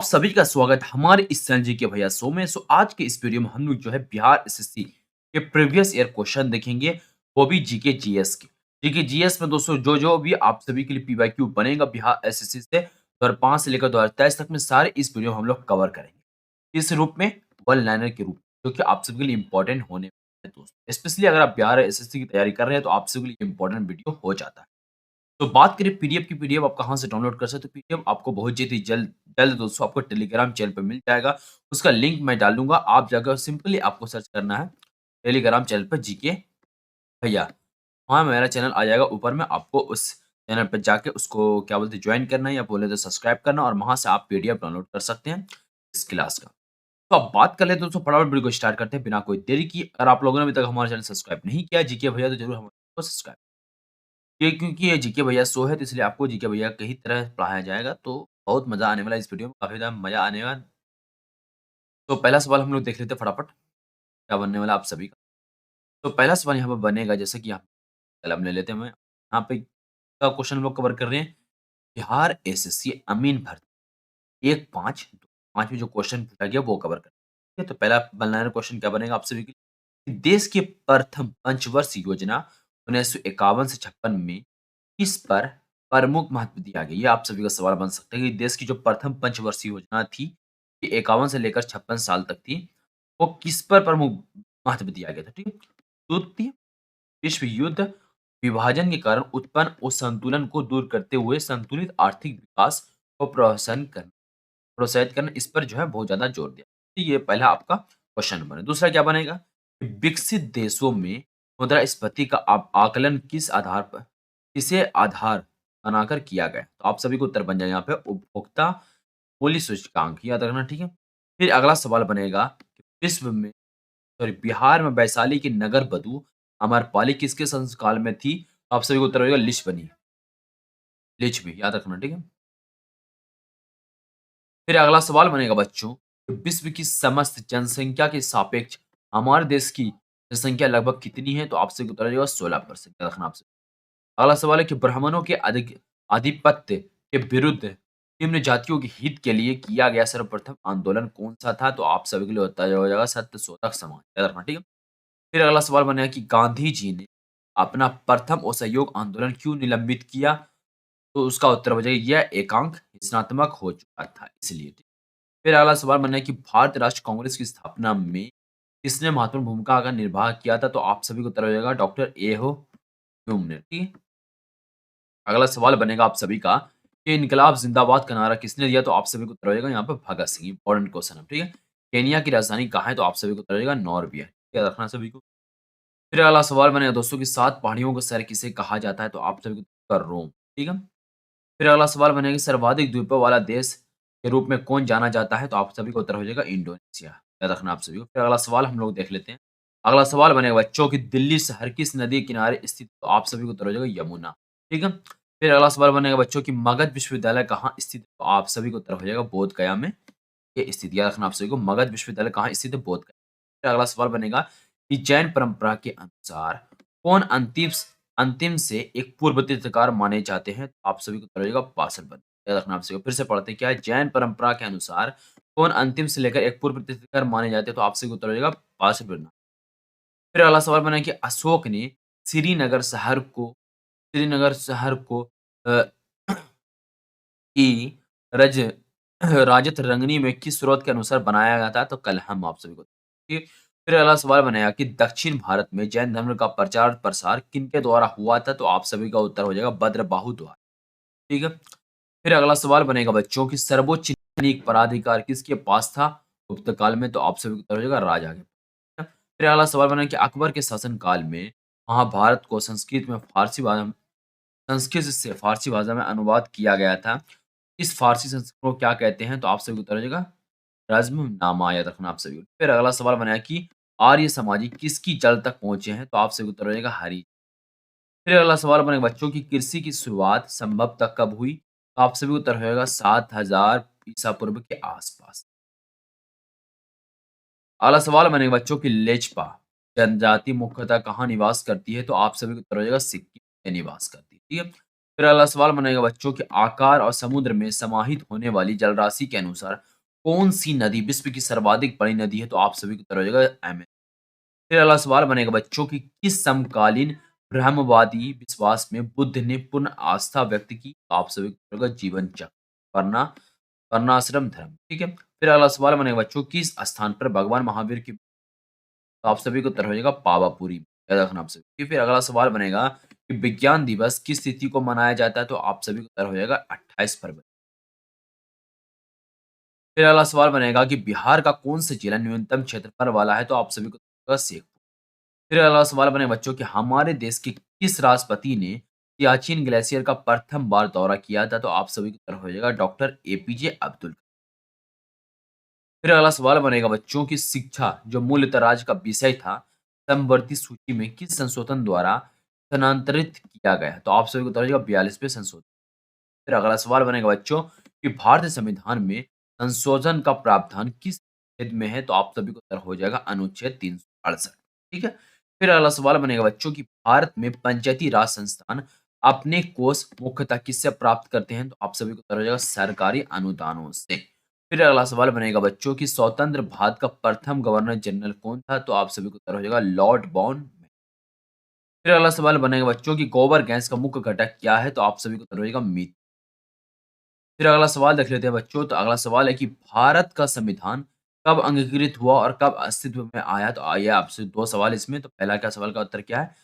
आप सभी का स्वागत है हमारे इस चैनल जी के भैया शो में। आज के इस वीडियो में हम लोग जो है बिहार एसएससी के प्रीवियस ईयर क्वेश्चन देखेंगे, वो भी जीके जीएस के। जीके जीएस में दोस्तों जो जो भी आप सभी के लिए पीवाईक्यू बनेगा बिहार एसएससी से 2005 से लेकर 2023 तक में सारे इस वीडियो में हम लोग कवर करेंगे इस रूप में, वन लाइनर के रूप में, जो कि आप सभी के लिए इंपॉर्टेंट होने वाला है दोस्तों। स्पेशली अगर आप बिहार एसएससी की तैयारी कर रहे हैं तो आप सभी के लिए इंपॉर्टेंट वीडियो हो जाता है। तो बात करें पीडीएफ की, पीडीएफ आप कहाँ से डाउनलोड कर सकते हो? पीडीएफ आपको बहुत जल्द जल्द दोस्तों आपको टेलीग्राम चैनल पे मिल जाएगा। उसका लिंक मैं डाल दूँगा, आप जाकर सिंपली आपको सर्च करना है टेलीग्राम चैनल पे जीके भैया। वहाँ मेरा चैनल आ जाएगा ऊपर में, आपको उस चैनल पे जाके उसको क्या बोलते हैं जॉइन करना है या बोले तो सब्सक्राइब करना, और वहाँ से आप पीडीएफ डाउनलोड कर सकते हैं इस क्लास का। तो अब बात कर लेते हैं दोस्तों, फटाफट वीडियो को स्टार्ट करते हैं बिना कोई देरी की। अगर आप लोगों ने अभी तक हमारा चैनल सब्सक्राइब नहीं किया जीके भैया, तो जरूर हमारे चैनल को सब्सक्राइब, ये क्योंकि ये जीके भैया शो है तो इसलिए आपको जीके भैया कई तरह पढ़ाया जाएगा, तो बहुत मज़ा आने वाला है इस वीडियो में, काफ़ी ज़्यादा मज़ा आने वाला। तो पहला सवाल हम लोग देख लेते हैं फटाफट, क्या बनने वाला है आप सभी का। तो पहला सवाल यहाँ पे बनेगा, जैसे कि यहाँ कलम ले लेते हैं, मैं यहाँ पे का क्वेश्चन हम लोग कवर कर रहे हैं बिहार एसएससी अमीन भर्ती 1-5 5 में जो क्वेश्चन पूछा गया वो कवर कर ठीक है। तो पहला बनना क्वेश्चन क्या बनेगा आप सभी के लिए, देश की प्रथम पंचवर्ष योजना 1951 से 56 में किस पर प्रमुख महत्व दिया गया? ये आप सभी का सवाल बन सकता है कि देश की जो प्रथम पंचवर्षीय योजना थी, ये 51 से लेकर 56 साल तक थी, वो किस पर प्रमुख महत्व दिया गया था, ठीक है? द्वितीय विश्व युद्ध विभाजन के कारण उत्पन्न असंतुलन को दूर करते हुए संतुलित आर्थिक विकास को प्रोत्साहित करना, इस पर जो है बहुत ज़्यादा जोर दिया। तो ये पहला आपका क्वेश्चन बने। दूसरा क्या बनेगा? विकसित देशों में मुद्रास्फीति का आकलन किसे आधार बनाकर किया गया? तो आप सभी को उत्तर बन जाएगा यहाँ पे उपभोक्ता मूल्य सूचकांक, याद रखना, ठीक है? फिर अगला सवाल बनेगा कि विश्व में सॉरी बिहार में वैशाली की नगर बधू अमरपाली किसके शासनकाल में थी? तो आप सभी को उत्तर होगा लिच्छवी, याद रखना, ठीक है? फिर अगला सवाल बनेगा बच्चों, विश्व की समस्त जनसंख्या के सापेक्ष हमारे देश की जनसंख्या लगभग कितनी है? तो आपसे उत्तर हो जाएगा 16%, याद रखना आपसे। अगला सवाल है कि ब्राह्मणों के आधिपत्य के विरुद्ध निम्न जातियों के हित के लिए किया गया सर्वप्रथम आंदोलन कौन सा था? तो आप सभी के लिए होता हो जाएगा सत्य शोधक समाज, याद रखना, ठीक है? फिर अगला सवाल बनेगा कि गांधी जी ने अपना प्रथम असहयोग आंदोलन क्यों निलंबित किया? तो उसका उत्तर हो जाएगा यह एकांक रचनात्मक हो चुका था इसलिए। फिर अगला सवाल बनना है कि भारतीय राष्ट्रीय कांग्रेस की स्थापना में किसने महत्वपूर्ण भूमिका का निर्वाह किया था? तो आप सभी को उत्तर हो जाएगा डॉक्टर एहो ह्यूम ने, ठीक है? अगला सवाल बनेगा आप सभी का कि इनकलाब जिंदाबाद का नारा किसने दिया? तो आप सभी को उत्तर हो जाएगा यहाँ पे भगत सिंह, इंपॉर्टेंट क्वेश्चन है, ठीक है? केनिया की राजधानी कहाँ है? तो आप सभी को उत्तर हो जाएगा नॉर्वे, याद रखना सभी को। फिर अगला सवाल बनेगा दोस्तों कि 7 पहाड़ियों का शहर किसे कहा जाता है? तो आप सभी को उत्तर रोम, ठीक है? फिर अगला सवाल बनेगा कि सर्वाधिक द्वीपों वाला देश के रूप में कौन जाना जाता है? तो आप सभी को उत्तर हो जाएगा इंडोनेशिया, याद रखना आप सभी को। फिर अगला सवाल हम लोग देख लेते हैं। अगला सवाल बनेगा बच्चों की दिल्ली शहर किस नदी के किनारे स्थित? तो आप सभी को उत्तर हो जाएगा यमुना, ठीक है? फिर अगला सवाल बनेगा बच्चों की मगध विश्वविद्यालय कहाँ स्थित है? तो आप सभी को उत्तर हो जाएगा बोध गया में ये स्थित, याद रखना आप सभी को, मगध विश्वविद्यालय कहाँ स्थित है? बोध गया। फिर अगला सवाल बनेगा कि जैन परंपरा के अनुसार कौन अंतिम से एक पूर्व तीर्थकार माने जाते हैं? तो आप सभी को उत्तर हो जाएगा पार्श्वनाथ, याद रखना आप सभी को। फिर से पढ़ते हैं, क्या है? जैन परंपरा के अनुसार कौन अंतिम से लेकर एक पूर्व तीर्थकार माने जाते हैं? तो आप सभी को उत्तर हो जाएगा पार्श्वनाथ। फिर अगला सवाल बना कि अशोक ने श्रीनगर शहर को अ, की रज राजत रंगनी में किस स्रोत के अनुसार बनाया गया था? तो कलहम, आप सभी को ठीक है। फिर अगला सवाल बनाया कि दक्षिण भारत में जैन धर्म का प्रचार प्रसार किनके द्वारा हुआ था? तो आप सभी का उत्तर हो जाएगा भद्रबाहु द्वारा, ठीक है। फिर अगला सवाल बनेगा बच्चों की सर्वोच्च न्यायिक पराधिकार किसके पास था गुप्त काल में? तो आप सभी का उत्तर हो जाएगा राजा के पास। फिर अगला सवाल बना कि अकबर के शासन काल में महाभारत को संस्कृत से फारसी भाषा में अनुवाद किया गया था। इस फारसी संस्कृत को क्या कहते हैं? तो आप सभी को उत्तर हो जाएगा रज़्मनामा, याद रखना आप सभी को। फिर अगला सवाल बनाया कि आर्य समाजी किसकी जड़ तक पहुँचे हैं? तो आप सभी को उत्तर हो जाएगा हरि। फिर अगला सवाल बनेगा बच्चों की कृषि की शुरुआत संभवतः कब हुई? तो आप सभी को उत्तर होगा 7000 ईसा पूर्व के आसपास। अगला सवाल बनेगा बच्चों की लेचपा जनजाति मुख्यतः कहाँ निवास करती है? तो आप सभी को उत्तर हो जाएगा सिक्किम में निवास करती है, ठीक है। फिर अगला सवाल बनेगा बच्चों के आकार और समुद्र में समाहित होने वाली जलराशि के अनुसार कौन-सी नदी विश्व की सर्वाधिक बड़ी नदी है? तो आप सभी को उत्तर हो जाएगा अमेज़न। फिर अगला सवाल बनेगा बच्चों की किस समकालीन ब्रह्मवादी विश्वास में बुद्ध ने पूर्ण आस्था व्यक्त की? तो आप सभी को उत्तर होगा जीवन चक्र, वरना वर्णाश्रम धर्म, ठीक है? फिर अगला सवाल बनेगा बच्चों किस स्थान पर भगवान महावीर की तो आप सभी को उत्तर हो जाएगा पावापुरी, याद रखना आप सभी। फिर अगला सवाल बनेगा कि विज्ञान दिवस किस तिथि को मनाया जाता है? तो आप सभी को उत्तर हो जाएगा 28 फरवरी। फिर अगला सवाल बनेगा कि बिहार का कौन सा जिला न्यूनतम क्षेत्रफल वाला है? तो आप सभी को उत्तर होगा शेखपुरा। फिर अगला सवाल बनेगा बच्चों कि हमारे देश के किस राष्ट्रपति ने सियाचिन ग्लेशियर का प्रथम बार दौरा किया था? तो आप सभी को उत्तर हो जाएगा डॉक्टर एपीजे अब्दुल। फिर अगला सवाल बनेगा बच्चों की शिक्षा जो मूलतः राज्य का विषय था, समवर्ती सूची में किस संशोधन द्वारा स्थानांतरित किया गया है? तो आप सभी को उत्तर हो जाएगा 42वें संशोधन। फिर अगला सवाल बनेगा बच्चों कि भारतीय संविधान में संशोधन का प्रावधान किस अनुच्छेद में है? तो आप सभी को उत्तर हो जाएगा अनुच्छेद 368, ठीक है? फिर अगला सवाल बनेगा बच्चों कि भारत में पंचायती राज संस्थान अपने कोष मुख्यतः किससे प्राप्त करते हैं? तो आप सभी को उत्तर हो जाएगा सरकारी अनुदानों से। फिर अगला सवाल बनेगा बच्चों की स्वतंत्र भारत का प्रथम गवर्नर जनरल कौन था? तो आप सभी को उत्तर हो जाएगा लॉर्ड बाउंट। फिर अगला सवाल बनेगा बच्चों की गोबर गैस का मुख्य घटक क्या है? तो आप सभी को उत्तर हो जाएगा मीथेन। फिर अगला सवाल देख लेते हैं बच्चों, तो अगला सवाल है कि भारत का संविधान कब अंगीकृत हुआ और कब अस्तित्व में आया? तो आइए आपसे 2 सवाल इसमें, तो पहला क्या सवाल का उत्तर क्या है?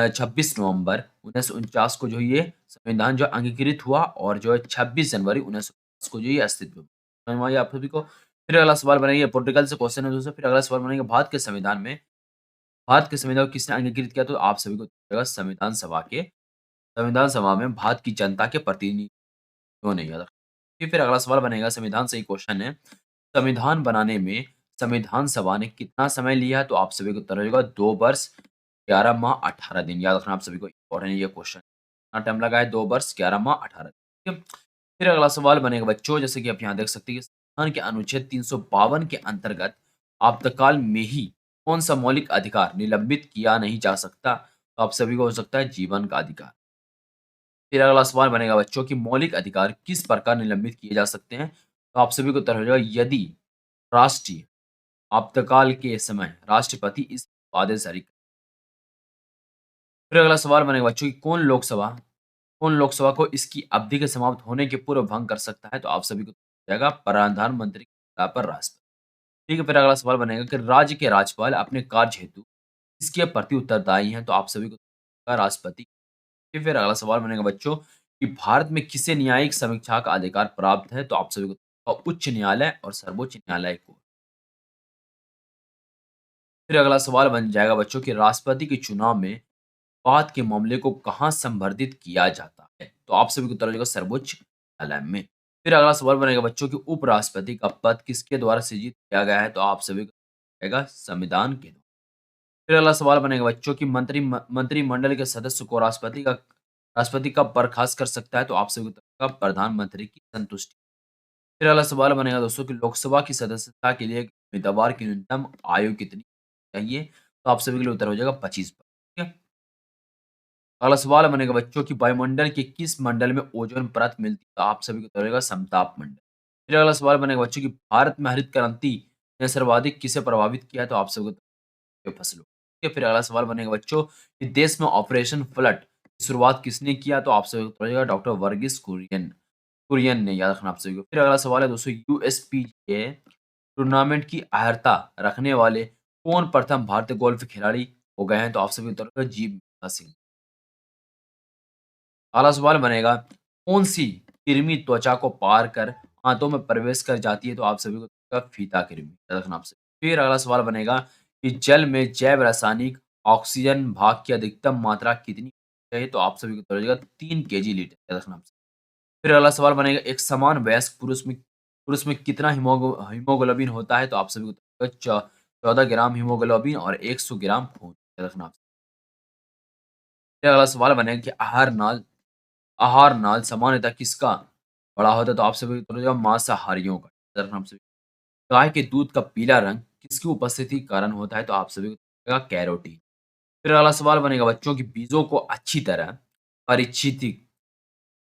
26 नवंबर 1949 को जो ये संविधान जो अंगीकृत हुआ और जो है 26 जनवरी 1949 को जो ये अस्तित्व में। समझ में आई आप सभी को? फिर अगला सवाल बनाइए पोर्टुगल से क्वेश्चन है दोस्तों, फिर अगला सवाल बनाइए भारत के संविधान को किसने अंगीकृत किया? तो आप सभी को संविधान सभा में भारत की जनता के प्रतिनिधि क्यों नहीं याद रखा। फिर अगला सवाल बनेगा संविधान से ही क्वेश्चन है। संविधान बनाने में संविधान सभा ने कितना समय लिया? तो आप सभी को उत्तर हो जाएगा 2 वर्ष 11 माह 18 दिन। याद रखना आप सभी को इम्पोर्टेंट है ये क्वेश्चन। कितना टाइम लगा है? 2 वर्ष 11 माह 18 दिन। ठीक है? फिर अगला सवाल बनेगा बच्चों जैसे कि आप यहाँ देख सकते हैं कि संविधान के अनुच्छेद 352 के अंतर्गत आपातकाल में ही कौन सा मौलिक अधिकार निलंबित किया नहीं जा सकता? तो आप सभी को हो सकता है जीवन का अधिकार। फिर अगला सवाल बनेगा बच्चों कि मौलिक अधिकार किस प्रकार निलंबित किए जा सकते हैं? तो आप सभी को उत्तर हो जाएगा यदि राष्ट्रीय आपातकाल के समय राष्ट्रपति इस आदेश जारी करें। फिर अगला सवाल बनेगा बच्चों कि कौन लोकसभा को इसकी अवधि के समाप्त होने के पूर्व भंग कर सकता है? तो आप सभी को उत्तर हो जाएगा प्रधानमंत्री की सलाह पर राष्ट्रपति। ठीक है, फिर अगला सवाल बनेगा कि राज्य के राज्यपाल अपने कार्य हेतु किसके प्रति उत्तरदायी हैं? तो आप सभी को उत्तर होगा राष्ट्रपति। फिर अगला सवाल बनेगा बच्चों कि भारत में किसे न्यायिक समीक्षा का अधिकार प्राप्त है? तो आप सभी को उत्तर होगा उच्च न्यायालय और सर्वोच्च न्यायालय को। फिर अगला सवाल बन जाएगा बच्चों कि राष्ट्रपति के चुनाव में विवाद के मामले को कहाँ संवर्धित किया जाता है? तो आप सभी को उत्तर हो जाएगा सर्वोच्च न्यायालय में। फिर अगला सवाल बनेगा बच्चों कि उपराष्ट्रपति का पद किसके द्वारा सृजित किया गया है? तो आप सभी को आएगा संविधान के द्वारा। फिर अगला सवाल बनेगा बच्चों की मंत्रिमंडल के सदस्य को राष्ट्रपति कब बर्खास्त कर सकता है? तो आप सभी को उत्तर होगा प्रधानमंत्री की संतुष्टि। फिर अगला सवाल बनेगा दोस्तों कि लोकसभा की सदस्यता के लिए उम्मीदवार की न्यूनतम आयु कितनी चाहिए? तो आप सभी के लिए उत्तर हो जाएगा 25 वर्ष। ठीक है? अगला सवाल बनेगा बच्चों की वायुमंडल के किस मंडल में ओजोन परत मिलती है? तो आप सभी को उत्तर होगा समताप मंडल। फिर अगला सवाल बनेगा बच्चों की भारत में हरित क्रांति ने सर्वाधिक किसे प्रभावित किया है? तो आप सभी को उत्तर होगा फसलों। ठीक है, फिर अगला सवाल बनेगा बच्चों कि देश में ऑपरेशन फ्लड की शुरुआत किसने किया? तो आप सभी को उत्तर हो जाएगा डॉक्टर वर्गीस कुरियन कुरियन ने, याद रखना आप सभी को। फिर अगला सवाल है दोस्तों यूएसपीजीए टूर्नामेंट की अर्हता रखने वाले कौन प्रथम भारतीय गोल्फ खिलाड़ी हो गए हैं? तो आप सभी उत्तर होगा जीव मिल्खा सिंह। अगला सवाल बनेगा कौन सी कृमि त्वचा को पार कर आंतों में प्रवेश कर जाती है? तो आप सभी को उत्तर होगा फीता कृमि, याद रखना आपसे। फिर अगला सवाल बनेगा कि जल में जैव रासायनिक ऑक्सीजन भाग की अधिकतम मात्रा कितनी है? तो आप सभी को उत्तर हो जाएगा 3 केजी लीटर, याद रखना आपसे। फिर अगला सवाल बनेगा एक समान वयस्क पुरुष में कितना हीमोग्लोबिन होता है? तो आप सभी को उत्तर होगा 14 ग्राम हीमोग्लोबिन और 100 ग्राम खून, याद रखना आपसे। फिर अगला सवाल बनेगा कि आहार नाल सामान्यतः किसका बड़ा होता है? तो आप सभी को उत्तर हो जाएगा मांसाहारियों का, याद रखना आप सभी। गाय के दूध का पीला रंग किसकी उपस्थिति के कारण होता है? तो आप सभी को उत्तर होगा कैरोटीन। फिर अगला सवाल बनेगा बच्चों की बीजों को अच्छी तरह परिचित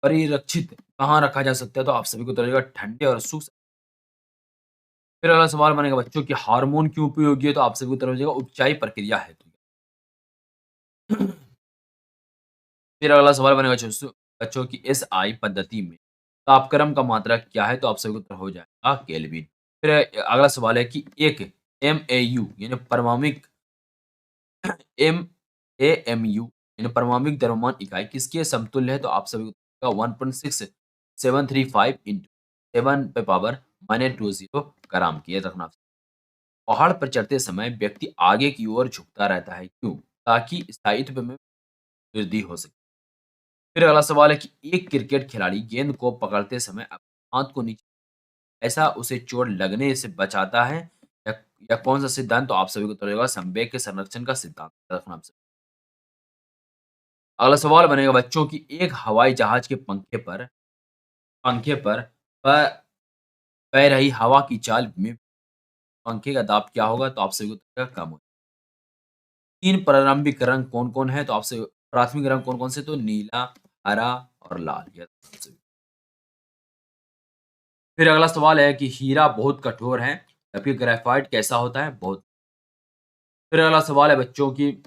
परिरक्षित कहाँ रखा जा सकता है? तो आप सभी को उत्तर हो जाएगा ठंडे और शुष्क फिर अगला सवाल बनेगा बच्चों की हार्मोन क्यों उपयोगी है? तो आप सभी को उत्तर हो जाएगा उपचाई प्रक्रिया हेतु। फिर अगला सवाल बनेगा बच्चों बच्चों की एसआई पद्धति में तापक्रम का मात्रा क्या है? तो आप सभी को उत्तर हो जाएगा केल्विन। फिर अगला सवाल है कि एक एमएयू यानी परमाणुक एमएमयू यानी परमाणुक द्रव्यमान इकाई किसके समतुल्य है? तो आप सभी को 1.6735 इंटू 7 पे पावर -20 ग्राम की याद रखना। पहाड़ पर चढ़ते समय व्यक्ति आगे की ओर झुकता रहता है, क्यों? ताकि स्थायित्व में वृद्धि हो सके। फिर अगला सवाल है कि एक क्रिकेट खिलाड़ी गेंद को पकड़ते समय अपने हाथ को नीचे ऐसा उसे चोट लगने से बचाता है या, या कौन सा सिद्धांत? तो आप सभी को उत्तर होगा संवेग के संरक्षण का सिद्धांत रखना आपसे। अगला सवाल बनेगा बच्चों की एक हवाई जहाज के पंखे पर प- बह रही हवा की चाल में पंखे का दाब क्या होगा? तो आप सभी को उत्तर होगा कम हो। तीन प्रारंभिक रंग कौन कौन है? तो आपसे प्राथमिक रंग कौन कौन से? तो नीला, हरा और लाल। फिर अगला सवाल है कि हीरा बहुत कठोर है जबकि ग्रेफाइट कैसा होता है? बहुत। फिर अगला सवाल है बच्चों की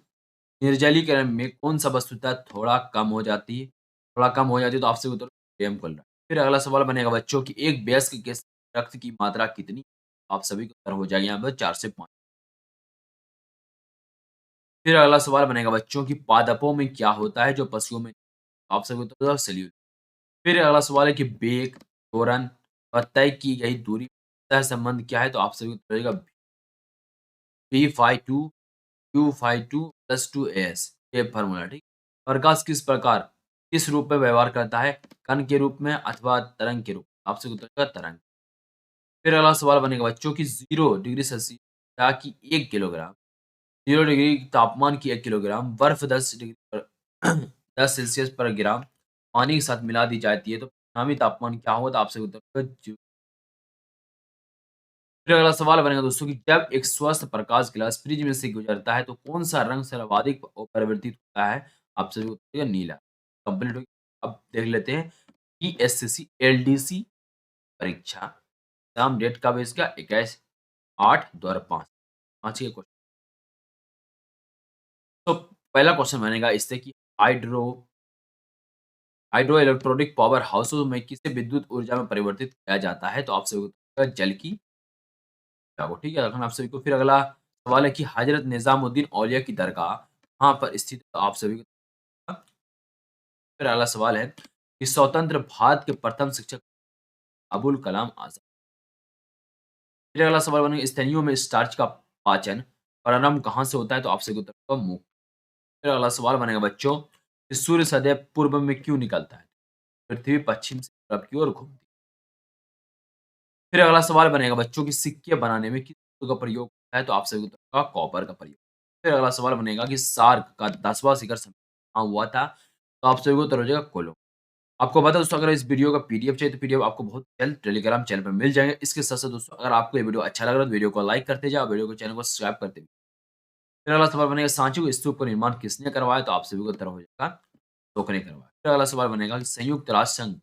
निर्जलीकरण में कौन सा वस्तुता थोड़ा कम हो जाती है? थोड़ा कम हो जाती है तो आपसे उत्तर सोडियम क्लोराइड। फिर अगला सवाल बनेगा बच्चों की एक वयस्क के रक्त की मात्रा कितनी? आप सभी को उत्तर हो जाएगा यहाँ पर 4 से 5। फिर अगला सवाल बनेगा बच्चों की पादपों में क्या होता है जो पशुओं में? आप सभी को उत्तर होगा सेल्यूलोज। फिर अगला सवाल है कि वेग, त्वरण और तय की गई दूरी सह संबंध क्या है? तो आप सभी को उत्तर होगा V/2 Q/2 + 2as ये फार्मूला ठीक। प्रकाश किस प्रकार किस रूप में व्यवहार करता है? कण के रूप में अथवा तरंग के रूप में? आपसे उत्तर होगा तरंग। फिर अगला सवाल बनेगा बच्चों की 0 डिग्री सेल्सियस या कि 1 किलोग्राम 0 डिग्री तापमान की 1 किलोग्राम बर्फ 10 डिग्री पर 10 सेल्सियस पर ग्राम पानी के साथ मिला दी जाती है तो परिणामी तापमान क्या होगा? तो आपसे उत्तर होगा 0। फिर अगला सवाल बनेगा दोस्तों कि जब एक स्वस्थ प्रकाश ग्लास फ्रिज में से गुजरता है तो कौन सा रंग सर्वाधिक परिवर्तित होता है? आप सभी को उत्तर होगा नीला। कंप्लीट हो गया। अब देख लेते हैं कि एसएससी एलडीसी परीक्षा एग्जाम डेट कब है इसका? 21/8/2005। पांच के क्वेश्चन। तो पहला क्वेश्चन बनेगा इससे कि हाइड्रो हाइड्रो इलेक्ट्रॉनिक पावर हाउसों में किसे विद्युत ऊर्जा में परिवर्तित किया जाता है? तो आप सभी को उत्तर होगा जल की ऊर्जा को। ठीक है, रखना आप सभी को। फिर अगला सवाल है कि हजरत निजामुद्दीन औलिया की दरगाह कहाँ पर स्थित है? तो आप सभी को। फिर अगला सवाल है कि स्वतंत्र भारत के प्रथम शिक्षक अबुल कलाम आजाद। फिर अगला सवाल बनेगा स्तनियों में स्टार्च का पाचन प्रारंभ कहाँ से होता है? तो आपसे उत्तर होगा मुख। फिर अगला सवाल बनेगा बच्चों कि सूर्य सदैव पूर्व में क्यों निकलता है? पृथ्वी पश्चिम से पूरब की ओर घूमती है। फिर अगला सवाल बनेगा बच्चों की सिक्के बनाने में किस धातु का प्रयोग होता है? तो आप सभी को उत्तर होगा कॉपर का प्रयोग। फिर अगला सवाल बनेगा कि सार्क का 10वां शिखर सम्मेलन कहाँ हुआ था? तो आप सभी को उत्तर हो जाएगा कोलो। आपको बता दोस्तों अगर इस वीडियो का पीडीएफ चाहिए तो पीडीएफ आपको बहुत जल्द टेलीग्राम चैनल पे मिल जाएंगे। इसके साथ-साथ दोस्तों अगर आपको ये वीडियो अच्छा लग रहा है तो वीडियो को लाइक करते जाओ, वीडियो को चैनल को सब्सक्राइब करते जाओ। फिर अगला सवाल बनेगा सांची को स्तूप का निर्माण किसने करवाया? तो आप सभी को उत्तर हो जाएगा अशोक ने करवाया। फिर अगला सवाल बनेगा कि संयुक्त राष्ट्र संघ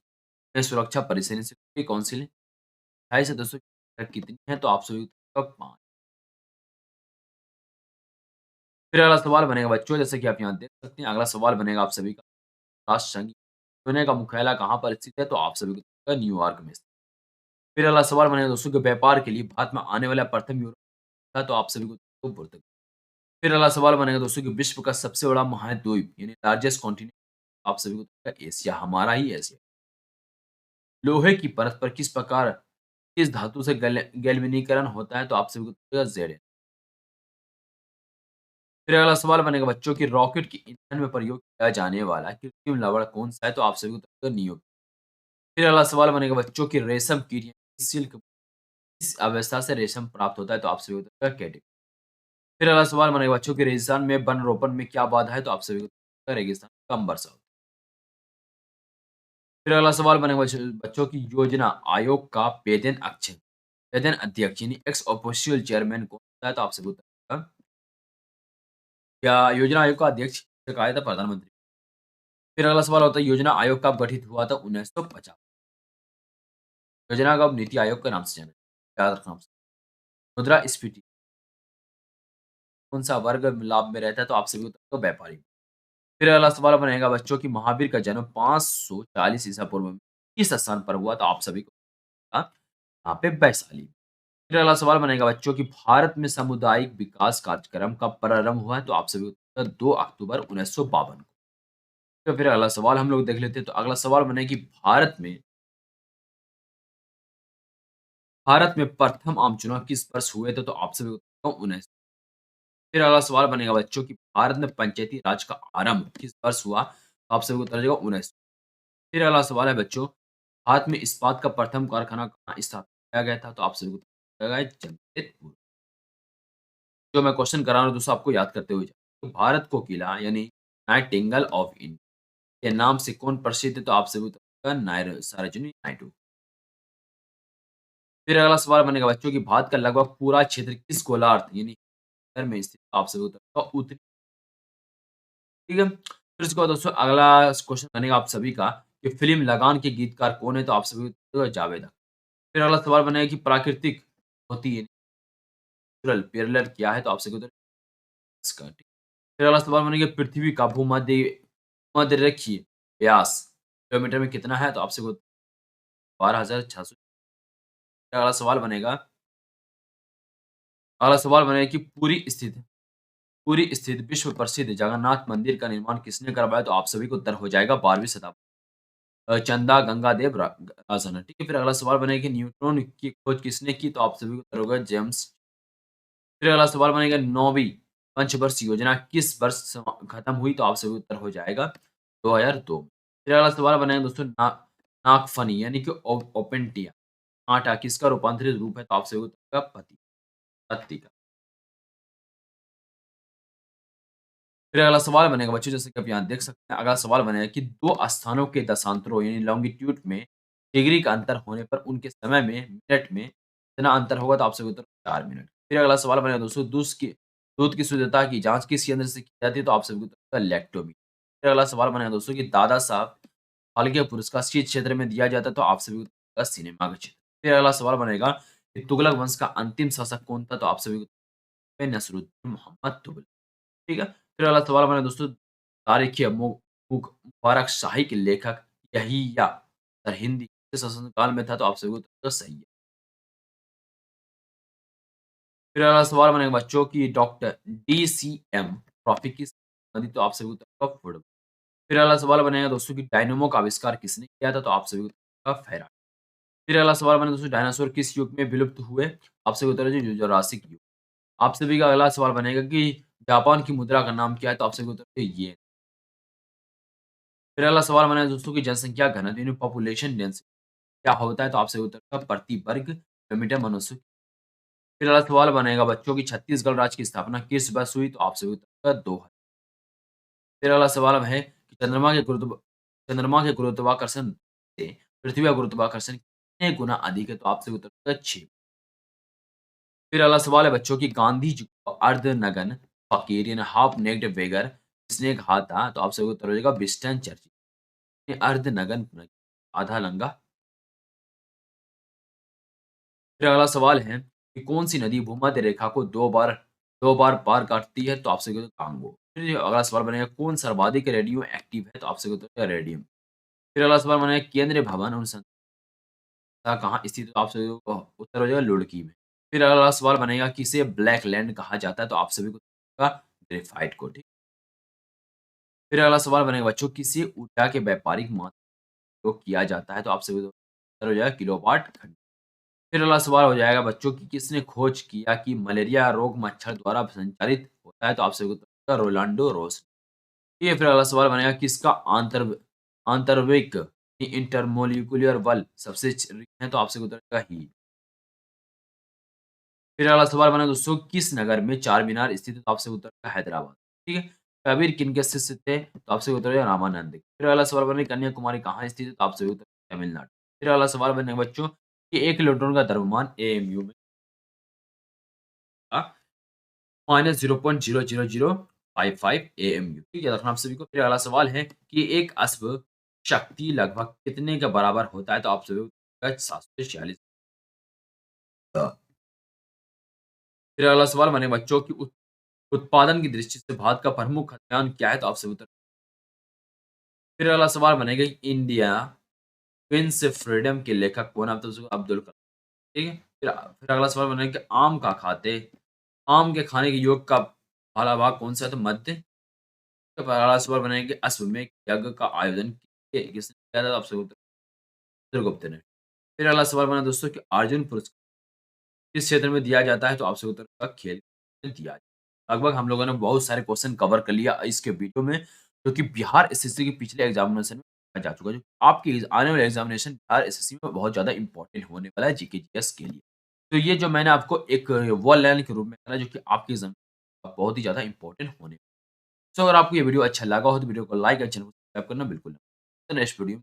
में सुरक्षा परिषद की काउंसिल 28 सदस्यों की संख्या कितनी है? तो आप सभी को 5। फिर अगला सवाल बनेगा बच्चों जैसे कि आप यहाँ देख सकते हैं अगला सवाल बनेगा आप सभी का राष्ट्र संघ यूएनए का मुख्यालय कहाँ पर स्थित है? तो आप सभी को न्यूयॉर्क में स्थित। फिर अगला सवाल बनेगा दोस्तों कि व्यापार के लिए भारत में आने वाला प्रथम यूरोप था? तो आप सभी को पुर्तगाल। फिर अगला सवाल बनेगा दोस्तों कि विश्व का सबसे बड़ा महाद्वीप यानी लार्जेस्ट कॉन्टिनेंट आप सभी को पता है एशिया, हमारा ही एशिया। लोहे की परत पर किस प्रकार किस धातु से गैल्वेनीकरण होता है? तो आप सभी को पता है जेड। फिर अगला सवाल बनेगा बच्चों की रॉकेट के ईंधन में प्रयोग किया जाने वाला कृत्रिम लवण कौन सा है? तो आप सभी को पता है नियो। फिर अगला सवाल बनेगा बच्चों की रेशम कीट यानी सिल्क किस अवस्था से रेशम प्राप्त होता है? तो आप सभी को पता है कैटिक। फिर अगला सवाल बनेगा बच्चों के रेगिस्तान में वन रोपण में क्या बाधा है? तो आप सभी को पता है रेगिस्तान कम वर्षा होती है। फिर अगला सवाल बनेगा बच्चों की योजना आयोग का वेतन अध्यक्ष यानी एक्स ऑफिशियल चेयरमैन कौन होता है? तो आप सभी को पता है क्या योजना आयोग का अध्यक्ष किसे कहा जाता है? प्रधानमंत्री। फिर अगला सवाल होता है योजना आयोग कब गठित हुआ था? 1950। योजना का अब नीति आयोग के नाम से जाना जाता है। याद रखना। मुद्रास्फीति कौन-सा वर्ग लाभ में रहता है? तो आप सभी को उत्तर होगा व्यापारी। फिर अगला सवाल बनेगा बच्चों कि महावीर का जन्म 540 ईसा पूर्व में किस स्थान पर हुआ? तो आप सभी को हाँ, यहाँ पे वैशाली। फिर अगला सवाल बनेगा बच्चों कि भारत में सामुदायिक विकास कार्यक्रम कब प्रारंभ हुआ है? तो आप सभी को उत्तर 2 अक्टूबर 1952 को। तो फिर अगला सवाल हम लोग देख लेते हैं। तो अगला सवाल बनेगा कि भारत में प्रथम आम चुनाव किस वर्ष हुए थे? तो आप सभी को उत्तर होगा 19। फिर अगला सवाल बनेगा बच्चों कि भारत में पंचायती राज का आरंभ किस वर्ष हुआ? तो आप सभी को उत्तर हो जाएगा 19। फिर अगला सवाल है बच्चों, भारत में इस्पात का प्रथम कारखाना कहाँ स्थापित किया गया था? तो आप सभी को उत्तर हो जाएगा जमशेदपुर। जो मैं क्वेश्चन करा रहा हूँ दोस्तों आपको याद करते हुए जाओ। तो भारत को किला यानी नाइटिंगेल ऑफ इंडिया के नाम से कौन प्रसिद्ध है? तो आप सभी को उत्तर होगा नायरो सरोजिनी नायडू। फिर अगला सवाल बनेगा बच्चों कि भारत का लगभग पूरा क्षेत्र किस गोलार्ध यानी उत्तर में स्थित? तो आप सभी को उत्तर होगा उत्तरी। ठीक है? फिर उसके बाद दोस्तों अगला क्वेश्चन बनेगा आप सभी का कि फ़िल्म लगान के गीतकार कौन है? तो आप सभी को उत्तर होगा जावेद अख्तर। फिर अगला सवाल बनेगा कि प्राकृतिक होती है नेचुरल पैरेलल क्या है? तो आप सभी को उत्तर इसका ठीक। फिर अगला सवाल बनेगा पृथ्वी का भूमध्य रेखीय व्यास किलोमीटर में कितना है? तो आप सभी को 12,600। अगला सवाल बनेगा कि पूरी स्थित विश्व प्रसिद्ध जगन्नाथ मंदिर का निर्माण किसने करवाया? तो आप सभी को उत्तर हो जाएगा 12वीं शताब्दी चंदा गंगादेव राजन। ठीक है, फिर अगला सवाल बनेगा कि न्यूट्रॉन की खोज किसने की? तो आप सभी को उत्तर होगा जेम्स। फिर अगला सवाल बनेगा 9वीं पंचवर्ष योजना किस वर्ष खत्म हुई? तो आप सभी को उत्तर हो जाएगा 2002। फिर अगला सवाल बनेगा दोस्तों नागफनी यानी कि ओपेंटिया आटा किसका रूपांतरित रूप है? तो आप सभी को उत्तर होगा पत्ती का। फिर अगला सवाल बनेगा बच्चों जैसे कि आप यहाँ देख सकते हैं अगला सवाल बनेगा कि 2 स्थानों के दशांतरों यानी लॉन्गिट्यूड में डिग्री का अंतर होने पर उनके समय में मिनट में कितना अंतर होगा? तो आप सभी को उत्तर 4 मिनट। फिर अगला सवाल बनेगा दोस्तों दूध की शुद्धता की जाँच किस यंत्र से की जाती है? तो आप सभी को उत्तर होगा लैक्टोमी। फिर अगला सवाल बनेगा दोस्तों कि दादा साहब फाल्के पुरस्कार किस क्षेत्र में दिया जाता है? तो आप सभी को उत्तर होगा सिनेमा के क्षेत्र। फिर अगला सवाल बनेगा कि तुगलक वंश का अंतिम शासक कौन था? तो आप सभी को उत्तर होगा नसरुद्दीन मोहम्मद तुगलक। ठीक है? फिर अगला सवाल हमारा दोस्तों तारीख़ मुबारक शाही के लेखक यहिया सरहिंदी किस शासन काल में था? तो आप सभी को उत्तर सही है। फिर अगला सवाल बनेगा बच्चों की डॉक्टर डीसीएम ट्रॉफी किस नदी? तो आप सभी को उत्तर होगा फुटबॉल। फिर अगला सवाल बनेगा दोस्तों की डायनामो का आविष्कार किसने किया था? तो आप सभी को उत्तर होगा फैराडे। फिर अगला सवाल बनेगा दोस्तों डायनासोर किस युग में विलुप्त हुए? आप सभी को उत्तर है जी जुरासिक युग। आप सभी का अगला सवाल बनेगा कि जापान की मुद्रा का नाम क्या है? तो आप सभी को उत्तर है येन। फिर अगला सवाल हमारा दोस्तों की जनसंख्या घनत्व यानी पॉपुलेशन डेंसिटी क्या होता है? तो आपसे उत्तर का प्रति वर्ग किलोमीटर मनुष्य। फिर अगला सवाल बनेगा बच्चों की छत्तीसगढ़ राज्य की स्थापना किस वर्ष हुई? तो आपसे उत्तर का 2000। फिर अगला सवाल है कि चंद्रमा के गुरुत्वाकर्षण से पृथ्वी का गुरुत्वाकर्षण कितने गुना अधिक है? तो आपसे उत्तर का 6। फिर अगला सवाल है बच्चों की गांधी जी को अर्धनग्न फकीर यानी हाफ नेक्ड बेगर किसने कहा था? तो आपसे उत्तर हो जाएगा विंस्टन चर्चिल। अर्धनग्न आधा नंगा। फिर अगला सवाल है कि कौन-सी नदी भूमध्य रेखा को 2 बार पार काटती है? तो आपसे कांगो। फिर अगला सवाल बनेगा कौन सर्वाधिक रेडियो एक्टिव है? तो आपसे उत्तर रेडियम। फिर अगला सवाल बनेगा केंद्रीय भवन अनुसंधान कहाँ स्थित है? तो आप सभी को उत्तर हो जाएगा रुड़की में। फिर अगला सवाल बनेगा किसे ब्लैक लैंड कहा जाता है? तो आप सभी को उत्तर होगा ग्रेफाइट को, ठीक। फिर अगला सवाल बनेगा बच्चों किसी ऊर्जा के व्यापारिक महत्व उपयोग किया जाता है? तो आप सभी को उत्तर हो जाएगा किलोवाट घंटे। फिर अगला सवाल हो जाएगा बच्चों की किसने खोज किया कि मलेरिया रोग मच्छर द्वारा संचारित होता है? तो आपसे उत्तर रोलांडो रोस। ये फिर अगला सवाल बनेगा किसका आंतरिक इंटरमोलिकुलर बल सबसे है? तो आपसे उत्तर का ही। फिर अगला सवाल बना दोस्तों किस नगर में चार मीनार स्थित है? तो आपसे उत्तर का हैदराबाद। ठीक है, कबीर किनके शिष्य थे? तो आपसे उत्तर है रामानंद। फिर अगला सवाल बने कन्याकुमारी कहाँ स्थित है? तो आपसे उत्तर तमिलनाडु। फिर अगला सवाल बने बच्चों कि एक इलेक्ट्रॉन का द्रव्यमान एएमयू में माइनस 0.00055 एएमयू। ठीक है, रखना आप सभी को। फिर अगला सवाल है कि एक अश्व शक्ति लगभग कितने के बराबर होता है? तो आप सभी को 746। फिर अगला सवाल बनेगा बच्चों की उत्पादन की दृष्टि से भारत का प्रमुख खाद्यान्न क्या है? तो आप सभी उत्तर। फिर अगला सवाल बनेगा कि इंडिया क्वींस फ्रीडम के लेखक कौन है? आप तो उसको अब्दुल कलाम, ठीक है? फिर अगला सवाल बनेगा कि आम के खाने के योग का पहला भाग कौन-सा है? तो मध्य। तो अगला सवाल बनेगा कि अश्वमेध यज्ञ का आयोजन किसने किया था? तो आप सभी उत्तर। चित्रगुप्त ने। फिर अगला सवाल बना दोस्तों कि अर्जुन पुरस्कार किस क्षेत्र में दिया जाता है? तो आपसे उत्तर होगा खेल में दिया जाता है। लगभग हम लोगों ने बहुत सारे क्वेश्चन कवर कर लिया इसके वीडियो में, जो कि बिहार एसएससी के पिछले एग्जामिनेशन में पूछा जा चुका है, जो आपके आने वाले एग्जामिनेशन बिहार एसएससी में बहुत ज़्यादा इंपॉर्टेंट होने वाला है जीके जीएस के लिए। तो ये जो मैंने आपको एक वन लाइन के रूप में बताया जो कि आपके एग्जाम बहुत ही ज़्यादा इंपॉर्टेंट होने। सो अगर आपको ये वीडियो अच्छा लगा हो तो वीडियो को लाइक और चैनल को सब्सक्राइब करना बिल्कुल ना भूलें। Next video